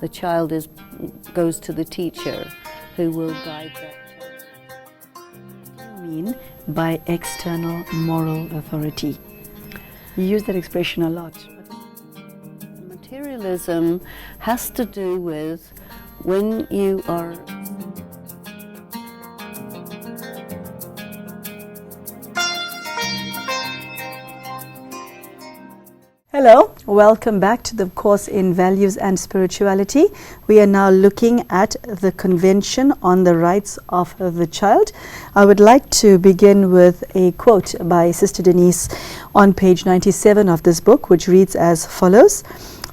The child goes to the teacher who will guide that child. What do you mean by external moral authority? You use that expression a lot. Materialism has to do with when you are Hello, welcome back to the course in Values and Spirituality. We are now looking at the Convention on the Rights of the Child. I would like to begin with a quote by Sister Denise on page 97 of this book, which reads as follows.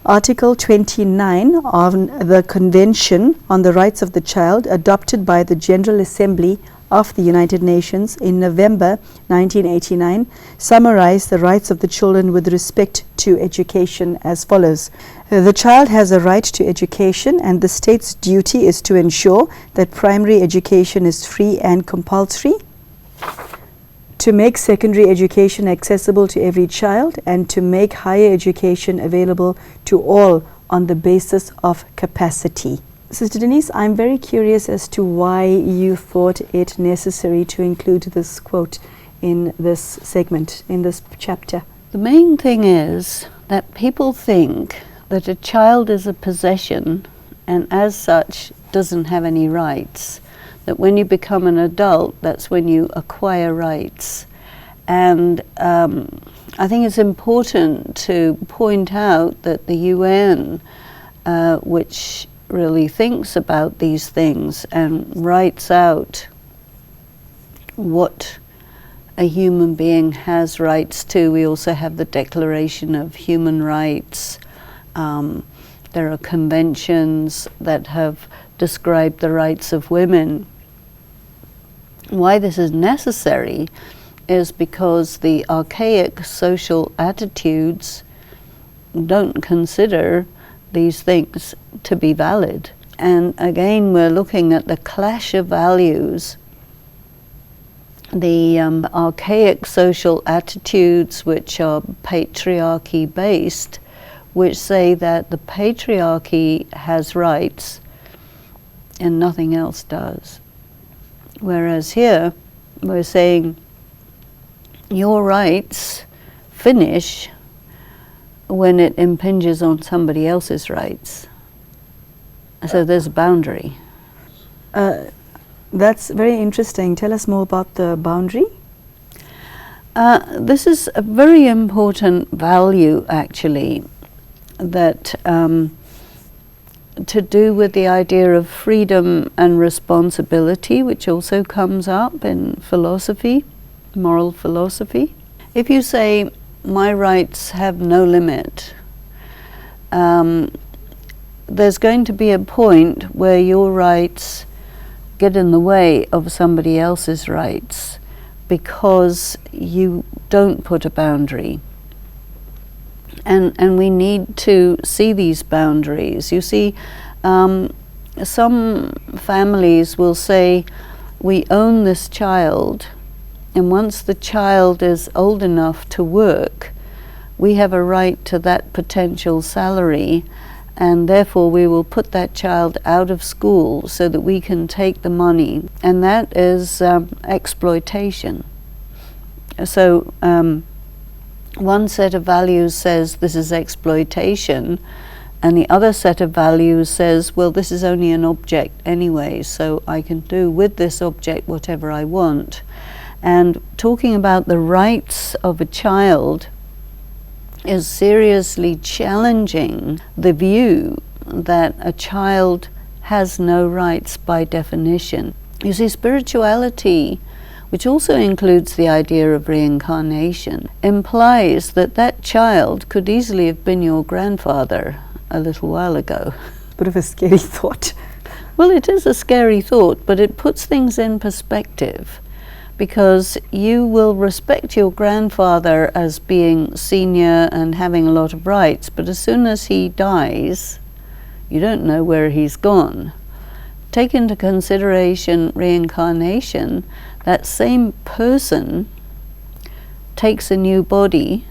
Article 29 of the Convention on the Rights of the Child, adopted by the General Assembly of the United Nations in November 1989, summarized the rights of the children with respect to education as follows. The child has a right to education, and the state's duty is to ensure that primary education is free and compulsory, to make secondary education accessible to every child, and to make higher education available to all on the basis of capacity. Sister Denise, I'm very curious as to why you thought it necessary to include this quote in this segment, in this chapter. The main thing is that people think that a child is a possession and as such doesn't have any rights. That when you become an adult, that's when you acquire rights. And I think it's important to point out that the UN, which really thinks about these things and writes out what a human being has rights to. We also have the Declaration of Human Rights. There are conventions that have described the rights of women. Why this is necessary is because the archaic social attitudes don't consider these things to be valid. And again, we're looking at the clash of values. The archaic social attitudes, which are patriarchy based, which say that the patriarchy has rights and nothing else does. Whereas here we're saying your rights finish when it impinges on somebody else's rights. So there's a boundary. That's very interesting. Tell us more about the boundary. This is a very important value, actually, that to do with the idea of freedom and responsibility, which also comes up in philosophy, moral philosophy. If you say, my rights have no limit, there's going to be a point where your rights get in the way of somebody else's rights because you don't put a boundary. And we need to see these boundaries. You see, some families will say, we own this child, and once the child is old enough to work, we have a right to that potential salary, and therefore we will put that child out of school so that we can take the money. And that is exploitation. So one set of values says this is exploitation, and the other set of values says, well, this is only an object anyway, so I can do with this object whatever I want. And talking about the rights of a child is seriously challenging the view that a child has no rights by definition. You see, spirituality, which also includes the idea of reincarnation, implies that that child could easily have been your grandfather a little while ago. Bit of a scary thought. Well, it is a scary thought, but it puts things in perspective, because you will respect your grandfather as being senior and having a lot of rights, but as soon as he dies, you don't know where he's gone. Take into consideration reincarnation. That same person takes a new body,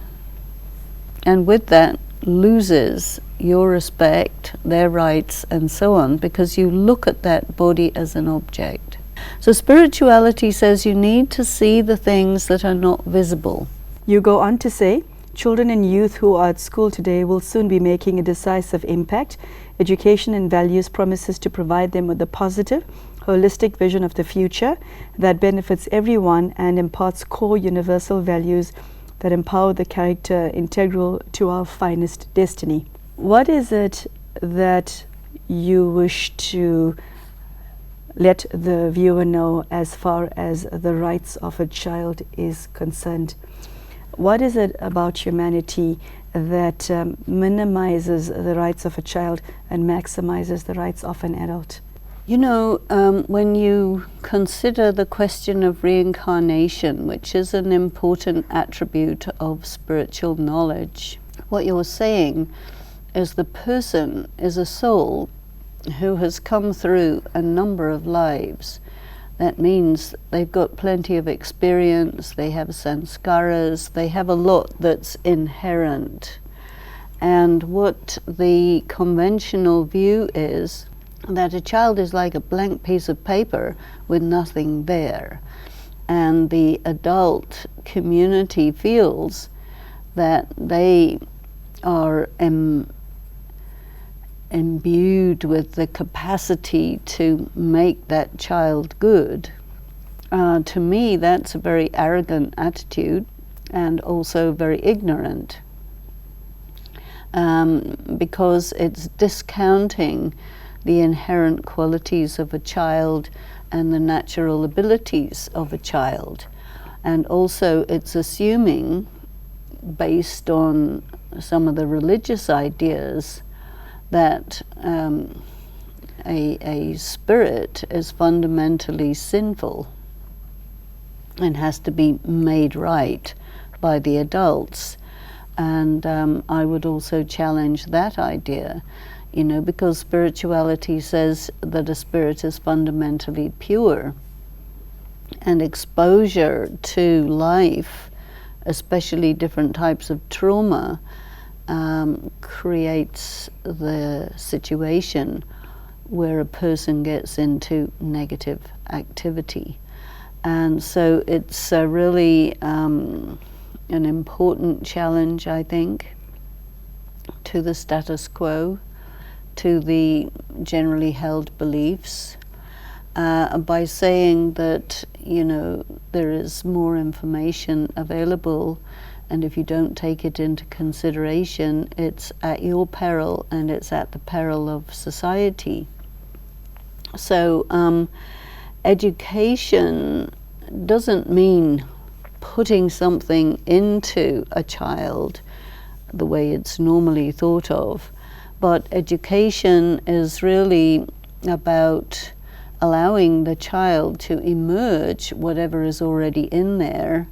and with that loses your respect, their rights, and so on, because you look at that body as an object. So spirituality says you need to see the things that are not visible. You go on to say, children and youth who are at school today will soon be making a decisive impact. Education and values promises to provide them with a positive, holistic vision of the future that benefits everyone and imparts core universal values that empower the character integral to our finest destiny. What is it that you wish to let the viewer know as far as the rights of a child is concerned? What is it about humanity that minimizes the rights of a child and maximizes the rights of an adult? You know, when you consider the question of reincarnation, which is an important attribute of spiritual knowledge, what you're saying is the person is a soul who has come through a number of lives. That means they've got plenty of experience, they have sanskaras, they have a lot that's inherent. And what the conventional view is that a child is like a blank piece of paper with nothing there. And the adult community feels that they are imbued with the capacity to make that child good. To me, that's a very arrogant attitude and also very ignorant, because it's discounting the inherent qualities of a child and the natural abilities of a child. And also it's assuming, based on some of the religious ideas, that a spirit is fundamentally sinful and has to be made right by the adults. And I would also challenge that idea, you know, because spirituality says that a spirit is fundamentally pure, and exposure to life, especially different types of trauma, creates the situation where a person gets into negative activity. And so it's really an important challenge, I think, to the status quo, to the generally held beliefs, by saying that, you know, there is more information available, and if you don't take it into consideration, it's at your peril and it's at the peril of society. So education doesn't mean putting something into a child the way it's normally thought of, but education is really about allowing the child to emerge whatever is already in there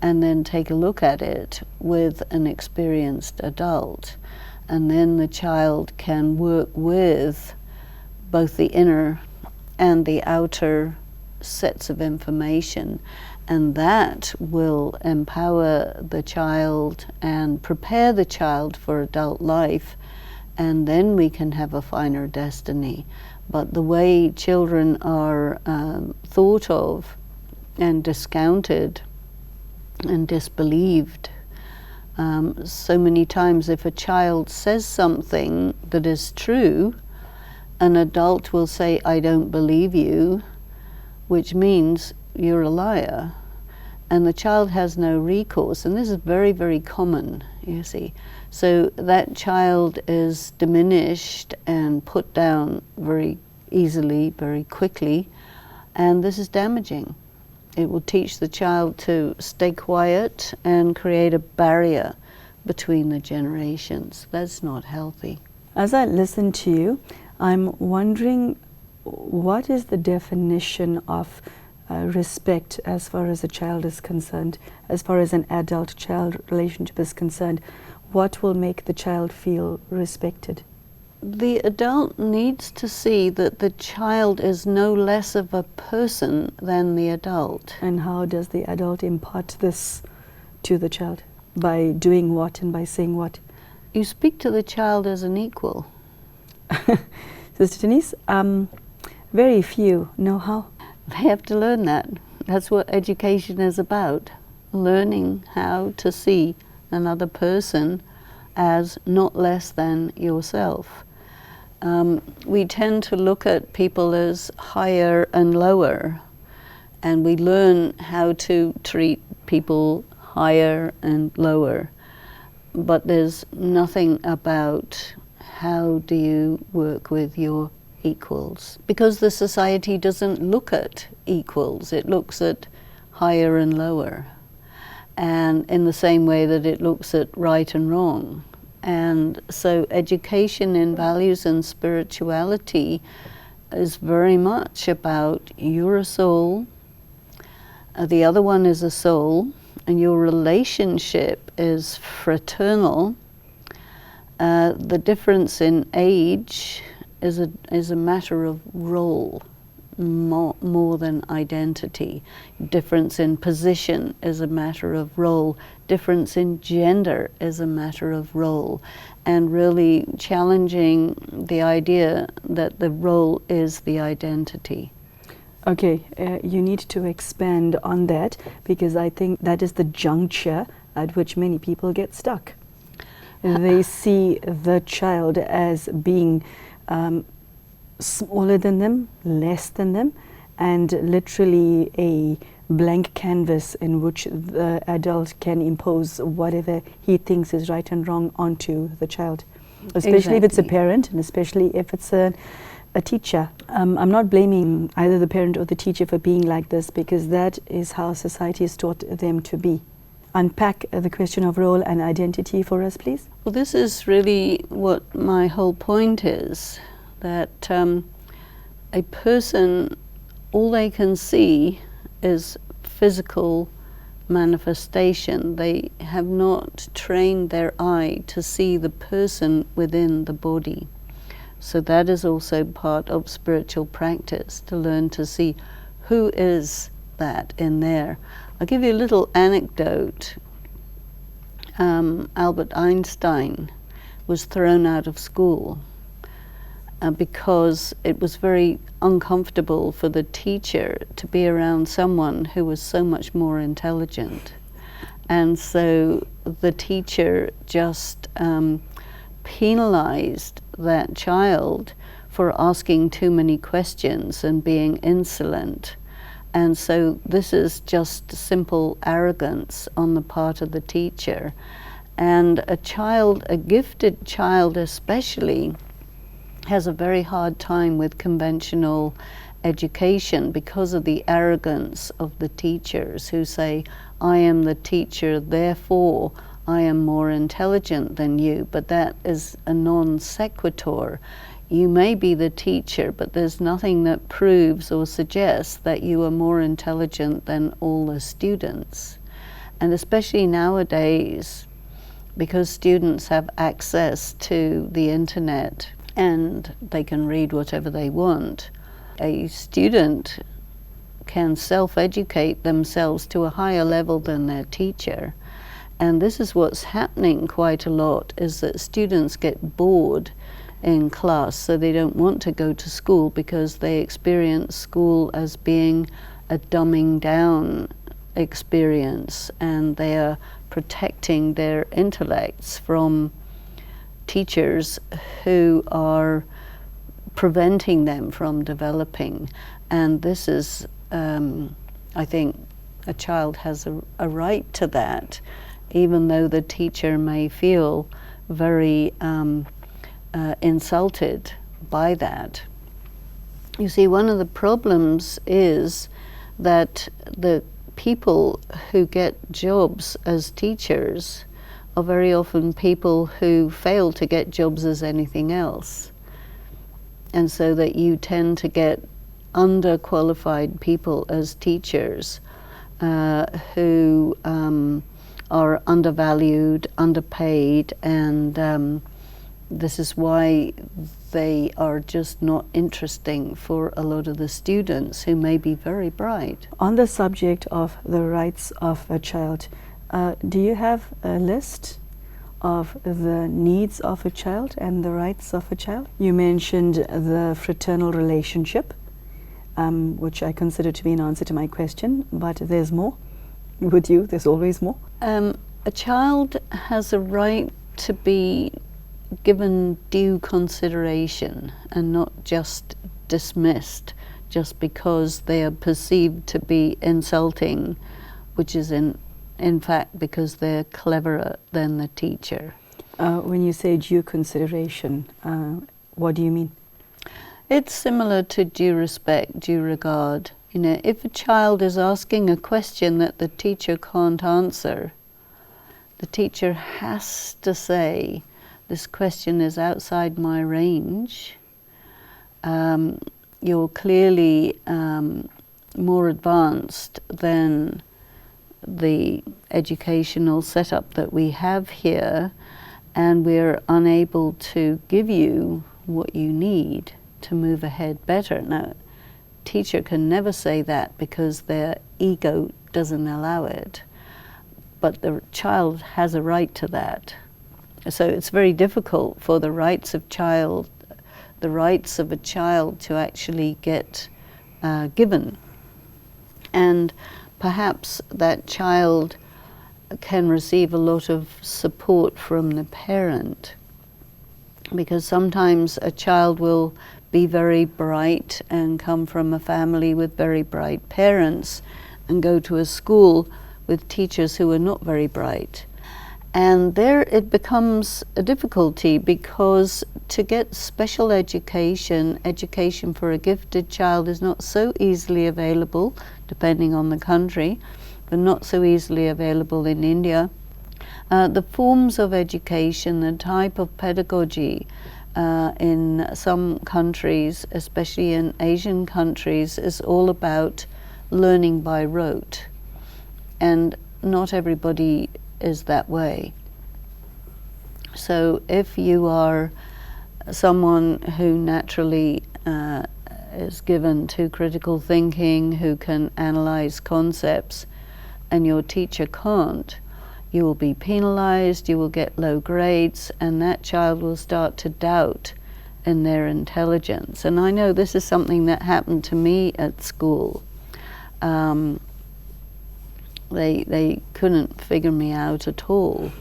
and then take a look at it with an experienced adult. And then the child can work with both the inner and the outer sets of information, and that will empower the child and prepare the child for adult life, and then we can have a finer destiny. But the way children are thought of and discounted and disbelieved, so many times if a child says something that is true, an adult will say, "I don't believe you," which means you're a liar. And the child has no recourse, and this is very, very common, you see. So that child is diminished and put down very easily, very quickly, and this is damaging. It will teach the child to stay quiet and create a barrier between the generations. That's not healthy. As I listen to you, I'm wondering, what is the definition of respect as far as a child is concerned, as far as an adult-child relationship is concerned? What will make the child feel respected? The adult needs to see that the child is no less of a person than the adult. And how does the adult impart this to the child? By doing what and by saying what? You speak to the child as an equal. Sister Denise, very few know how. They have to learn that. That's what education is about. Learning how to see another person as not less than yourself. We tend to look at people as higher and lower, and we learn how to treat people higher and lower. But there's nothing about how do you work with your equals. Because the society doesn't look at equals, it looks at higher and lower. And in the same way that it looks at right and wrong. And so education in values and spirituality is very much about you're a soul, the other one is a soul, and your relationship is fraternal. The difference in age is a matter of role more than identity. Difference in position is a matter of role. Difference in gender is a matter of role. And really challenging the idea that the role is the identity. Okay, you need to expand on that, because I think that is the juncture at which many people get stuck. They see the child as being smaller than them, less than them, and literally a blank canvas in which the adult can impose whatever he thinks is right and wrong onto the child. Especially if it's a parent, and especially if it's a teacher. I'm not blaming either the parent or the teacher for being like this, because that is how society has taught them to be. Unpack the question of role and identity for us, please. Well, this is really what my whole point is, that a person, all they can see is physical manifestation. They have not trained their eye to see the person within the body. So that is also part of spiritual practice, to learn to see who is that in there. I'll give you a little anecdote. Albert Einstein was thrown out of school because it was very uncomfortable for the teacher to be around someone who was so much more intelligent. And so the teacher just penalized that child for asking too many questions and being insolent. And so this is just simple arrogance on the part of the teacher. And a child, a gifted child especially, has a very hard time with conventional education because of the arrogance of the teachers who say, I am the teacher, therefore I am more intelligent than you. But that is a non sequitur. You may be the teacher, but there's nothing that proves or suggests that you are more intelligent than all the students. And especially nowadays, because students have access to the internet and they can read whatever they want, a student can self-educate themselves to a higher level than their teacher. And this is what's happening quite a lot, is that students get bored in class, so they don't want to go to school because they experience school as being a dumbing down experience, and they are protecting their intellects from teachers who are preventing them from developing. And this is, I think, a child has a right to that, even though the teacher may feel very insulted by that. You see, one of the problems is that the people who get jobs as teachers are very often people who fail to get jobs as anything else. And so that you tend to get underqualified people as teachers who are undervalued, underpaid, and this is why they are just not interesting for a lot of the students who may be very bright. On the subject of the rights of a child, do you have a list of the needs of a child and the rights of a child. You mentioned the fraternal relationship, which I consider to be an answer to my question, but there's more. With you, there's always more. A child has a right to be given due consideration and not just dismissed just because they are perceived to be insulting, which is in fact because they're cleverer than the teacher. When you say due consideration, what do you mean? It's similar to due respect, due regard. You know, if a child is asking a question that the teacher can't answer, the teacher has to say, this question is outside my range. You're clearly more advanced than the educational setup that we have here, and we're unable to give you what you need to move ahead better. Now, teacher can never say that because their ego doesn't allow it, but the child has a right to that. So it's very difficult for the rights of a child to actually get given. And perhaps that child can receive a lot of support from the parent, because sometimes a child will be very bright and come from a family with very bright parents and go to a school with teachers who are not very bright. And there it becomes a difficulty, because to get special education for a gifted child is not so easily available, depending on the country, but not so easily available in India. The forms of education, the type of pedagogy in some countries, especially in Asian countries, is all about learning by rote. And not everybody is that way. So if you are someone who naturally is given to critical thinking, who can analyze concepts, and your teacher can't, you will be penalized, you will get low grades, and that child will start to doubt in their intelligence. And I know this is something that happened to me at school. They couldn't figure me out at all,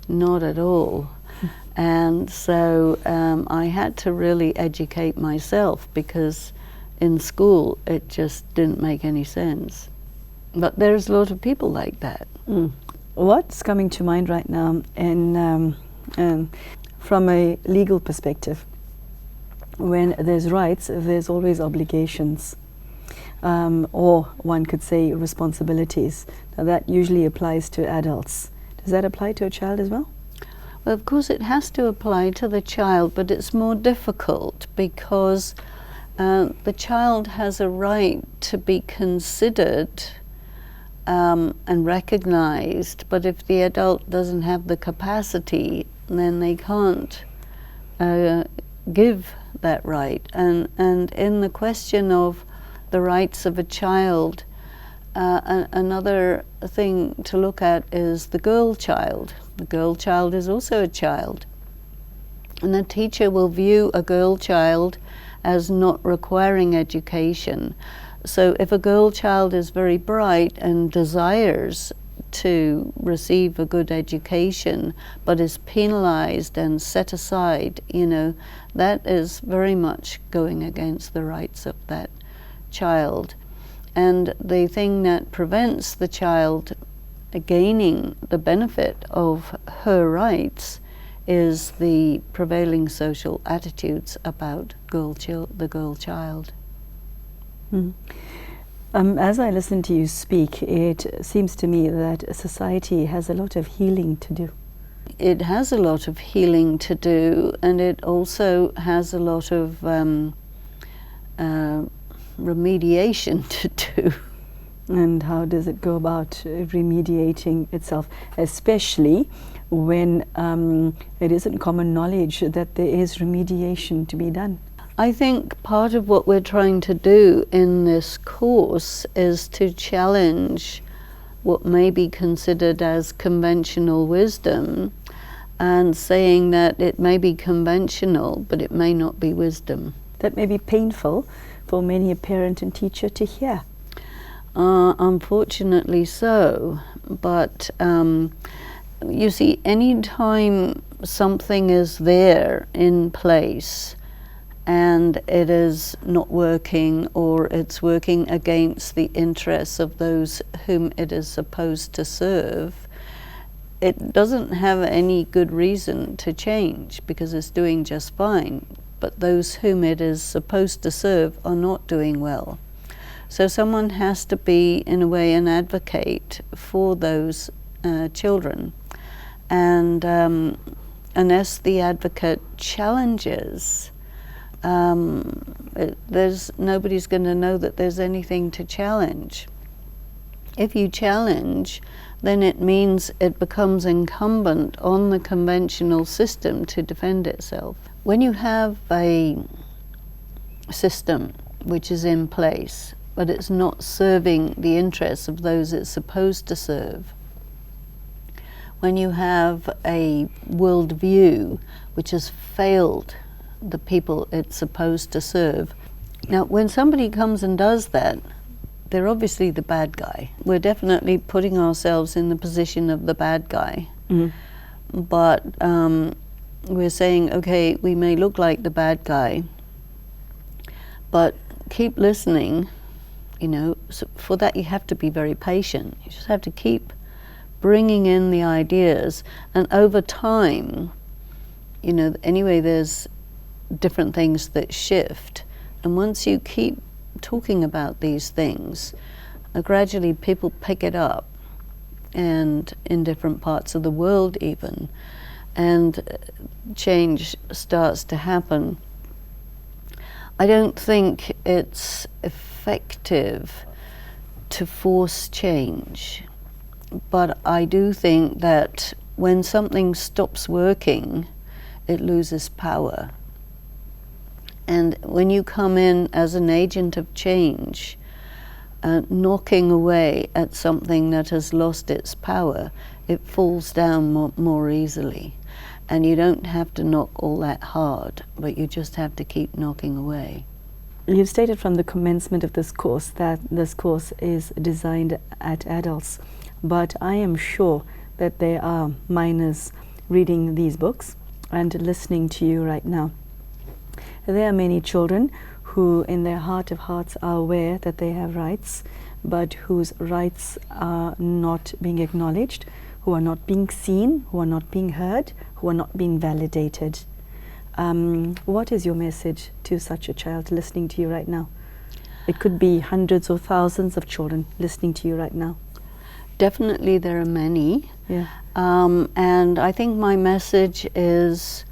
not at all. And so I had to really educate myself, because in school it just didn't make any sense. But there's a lot of people like that. What's coming to mind right now, and from a legal perspective, when there's rights, there's always obligations. Or one could say responsibilities. Now that usually applies to adults. Does that apply to a child as well? Well, of course it has to apply to the child, but it's more difficult because the child has a right to be considered and recognized, but if the adult doesn't have the capacity, then they can't give that right. And in the question of the rights of a child, another thing to look at is the girl child. The girl child is also a child, and the teacher will view a girl child as not requiring education. So if a girl child is very bright and desires to receive a good education but is penalized and set aside, that is very much going against the rights of that child. And the thing that prevents the child gaining the benefit of her rights is the prevailing social attitudes about the girl child. As I listen to you speak, it seems to me that society has a lot of healing to do. It has a lot of healing to do, and it also has a lot of remediation to do. And how does it go about remediating itself, especially when it isn't common knowledge that there is remediation to be done? I think part of what we're trying to do in this course is to challenge what may be considered as conventional wisdom, and saying that it may be conventional, but it may not be wisdom. That may be painful for many a parent and teacher to hear. Unfortunately so, but you see, any time something is there in place and it is not working, or it's working against the interests of those whom it is supposed to serve, it doesn't have any good reason to change, because it's doing just fine. But those whom it is supposed to serve are not doing well. So someone has to be, in a way, an advocate for those children. And unless the advocate challenges, nobody's going to know that there's anything to challenge. If you challenge, then it means it becomes incumbent on the conventional system to defend itself. When you have a system which is in place, but it's not serving the interests of those it's supposed to serve, when you have a worldview which has failed the people it's supposed to serve. Now, when somebody comes and does that, they're obviously the bad guy. We're definitely putting ourselves in the position of the bad guy. But we're saying, okay, we may look like the bad guy, but keep listening. So for that you have to be very patient. You just have to keep bringing in the ideas, and over time, anyway, there's different things that shift, and once you keep talking about these things, gradually people pick it up, and in different parts of the world even, and change starts to happen. I don't think it's effective to force change, but I do think that when something stops working, it loses power. And when you come in as an agent of change, knocking away at something that has lost its power, it falls down more easily. And you don't have to knock all that hard, but you just have to keep knocking away. You've stated from the commencement of this course that this course is designed at adults, but I am sure that there are minors reading these books and listening to you right now. There are many children who in their heart of hearts are aware that they have rights, but whose rights are not being acknowledged, who are not being seen, who are not being heard, who are not being validated. What is your message to such a child listening to you right now? It could be hundreds or thousands of children listening to you right now. Definitely there are many. Yeah. And I think my message is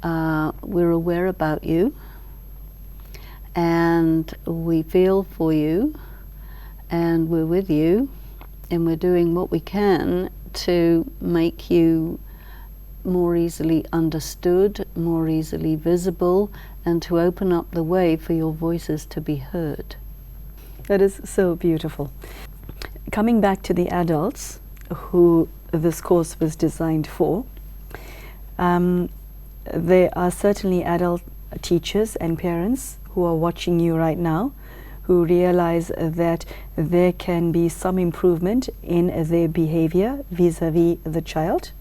we're aware about you, and we feel for you, and we're with you, and we're doing what we can to make you more easily understood, more easily visible, and to open up the way for your voices to be heard. That is so beautiful. Coming back to the adults who this course was designed for, there are certainly adult teachers and parents who are watching you right now, who realize that there can be some improvement in their behavior vis-a-vis the child.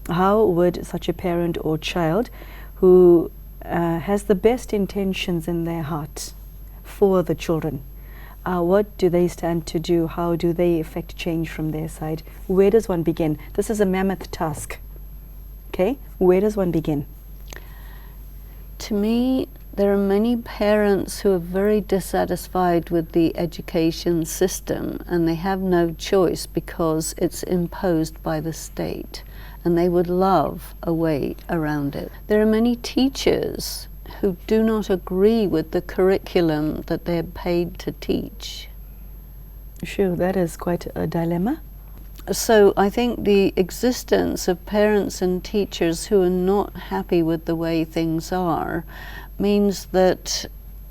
How would such a parent or child who has the best intentions in their heart for the children, what do they stand to do? How do they effect change from their side? Where does one begin? This is a mammoth task. Okay, where does one begin? To me, there are many parents who are very dissatisfied with the education system, and they have no choice because it's imposed by the state, and they would love a way around it. There are many teachers who do not agree with the curriculum that they're paid to teach. Sure, that is quite a dilemma. So I think the existence of parents and teachers who are not happy with the way things are means that,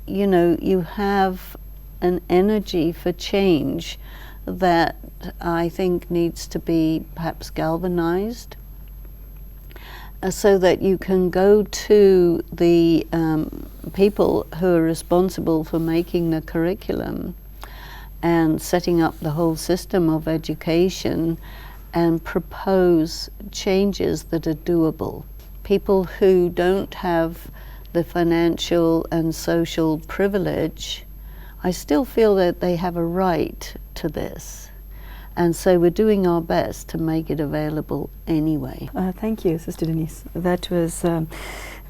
you have an energy for change that I think needs to be perhaps galvanized. so that you can go to the people who are responsible for making the curriculum and setting up the whole system of education and propose changes that are doable. People who don't have the financial and social privilege, I still feel that they have a right to this. And so we're doing our best to make it available anyway. Thank you, Sister Denise. That was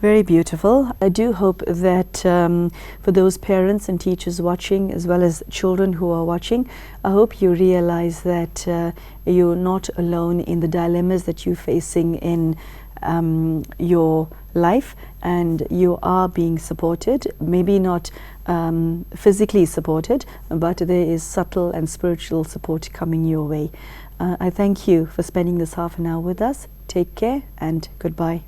very beautiful. I do hope that for those parents and teachers watching, as well as children who are watching, I hope you realize that you're not alone in the dilemmas that you're facing in your life, and you are being supported, maybe not physically supported, but there is subtle and spiritual support coming your way. I thank you for spending this half an hour with us. Take care and goodbye.